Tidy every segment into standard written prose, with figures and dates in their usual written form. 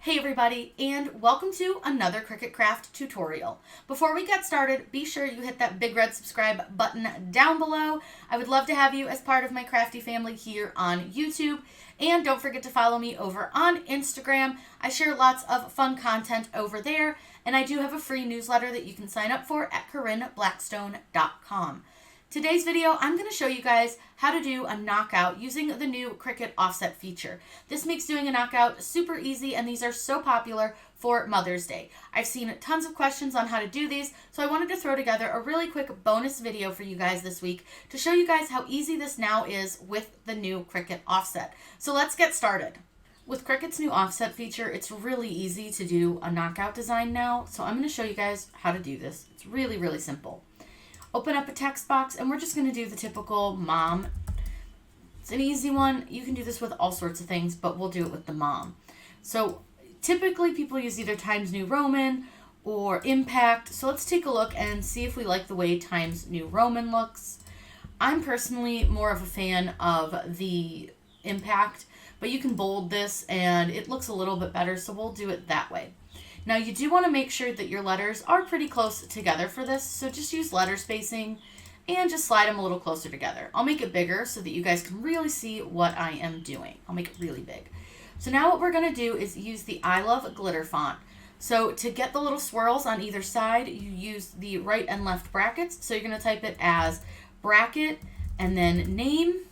Hey everybody, and welcome to another Cricut Craft tutorial. Before we get started, be sure you hit that big red subscribe button down below. I would love to have you as part of my crafty family here on YouTube. And don't forget to follow me over on Instagram. I share lots of fun content over there, and I do have a free newsletter that you can sign up for at CorinneBlackstone.com. Today's video, I'm going to show you guys how to do a knockout using the new Cricut offset feature. This makes doing a knockout super easy, and these are so popular for Mother's Day. I've seen tons of questions on how to do these, so I wanted to throw together a really quick bonus video for you guys this week to show you guys how easy this now is with the new Cricut offset. So let's get started. With Cricut's new offset feature, it's really easy to do a knockout design now, so I'm going to show you guys how to do this. It's really, really simple. Open up a text box, and we're just going to do the typical mom. It's an easy one. You can do this with all sorts of things, but we'll do it with the mom. So typically people use either Times New Roman or Impact. So let's take a look and see if we like the way Times New Roman looks. I'm personally more of a fan of the Impact, but you can bold this and it looks a little bit better, so we'll do it that way. Now you do want to make sure that your letters are pretty close together for this, so just use letter spacing and just slide them a little closer together. I'll make it bigger so that you guys can really see what I am doing. I'll make it really big. So now what we're going to do is use the I Love Glitter font. So to get the little swirls on either side, you use the right and left brackets. So you're going to type it as bracket and then name.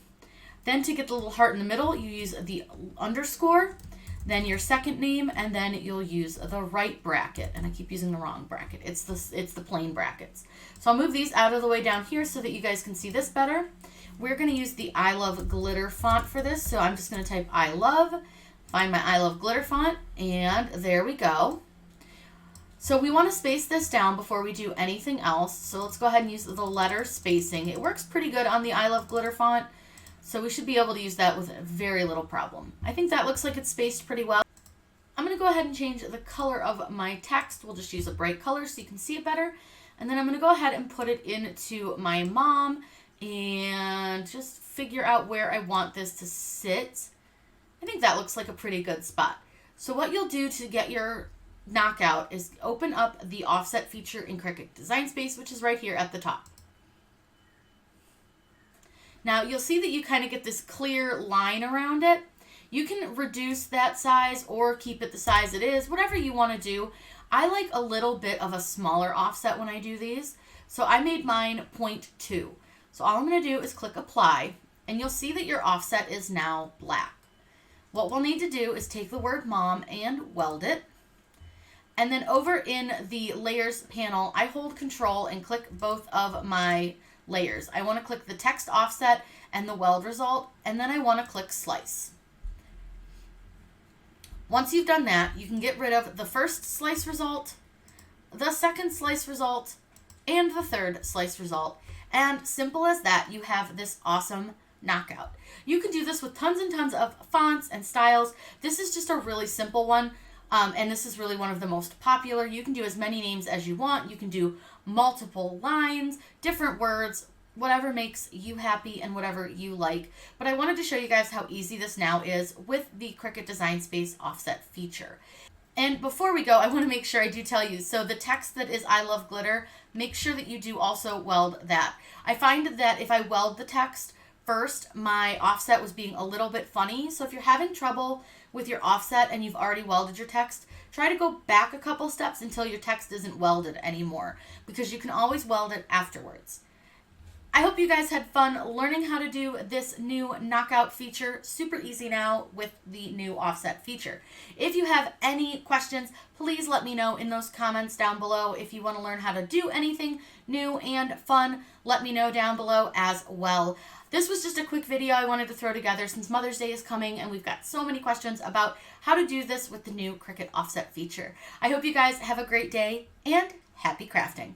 Then to get the little heart in the middle, you use the underscore. Then your second name, and then you'll use the right bracket. And I keep using the wrong bracket. It's the plain brackets. So I'll move these out of the way down here so that you guys can see this better. We're going to use the I Love Glitter font for this. So I'm just going to type I Love, find my I Love Glitter font, and there we go. So we want to space this down before we do anything else. So let's go ahead and use the letter spacing. It works pretty good on the I Love Glitter font. So we should be able to use that with very little problem. I think that looks like it's spaced pretty well. I'm going to go ahead and change the color of my text. We'll just use a bright color so you can see it better. And then I'm going to go ahead and put it into my mom and just figure out where I want this to sit. I think that looks like a pretty good spot. So what you'll do to get your knockout is open up the offset feature in Cricut Design Space, which is right here at the top. Now you'll see that you kind of get this clear line around it. You can reduce that size or keep it the size it is, whatever you want to do. I like a little bit of a smaller offset when I do these, so I made mine 0.2. So all I'm going to do is click apply, and you'll see that your offset is now black. What we'll need to do is take the word mom and weld it. And then over in the layers panel, I hold control and click both of my layers. I want to click the text offset and the weld result, and then I want to click slice. Once you've done that, you can get rid of the first slice result, the second slice result, and the third slice result. And simple as that, you have this awesome knockout. You can do this with tons and tons of fonts and styles. This is just a really simple one. And this is really one of the most popular. You can do as many names as you want. You can do multiple lines, different words, whatever makes you happy and whatever you like. But I wanted to show you guys how easy this now is with the Cricut Design Space offset feature. And before we go, I want to make sure I do tell you, so the text that is I Love Glitter, make sure that you do also weld that. I find that if I weld the text first, my offset was being a little bit funny. So if you're having trouble with your offset and you've already welded your text, try to go back a couple steps until your text isn't welded anymore, because you can always weld it afterwards. I hope you guys had fun learning how to do this new knockout feature. Super easy now with the new offset feature. If you have any questions, please let me know in those comments down below. If you want to learn how to do anything new and fun, let me know down below as well. This was just a quick video I wanted to throw together since Mother's Day is coming and we've got so many questions about how to do this with the new Cricut offset feature. I hope you guys have a great day and happy crafting.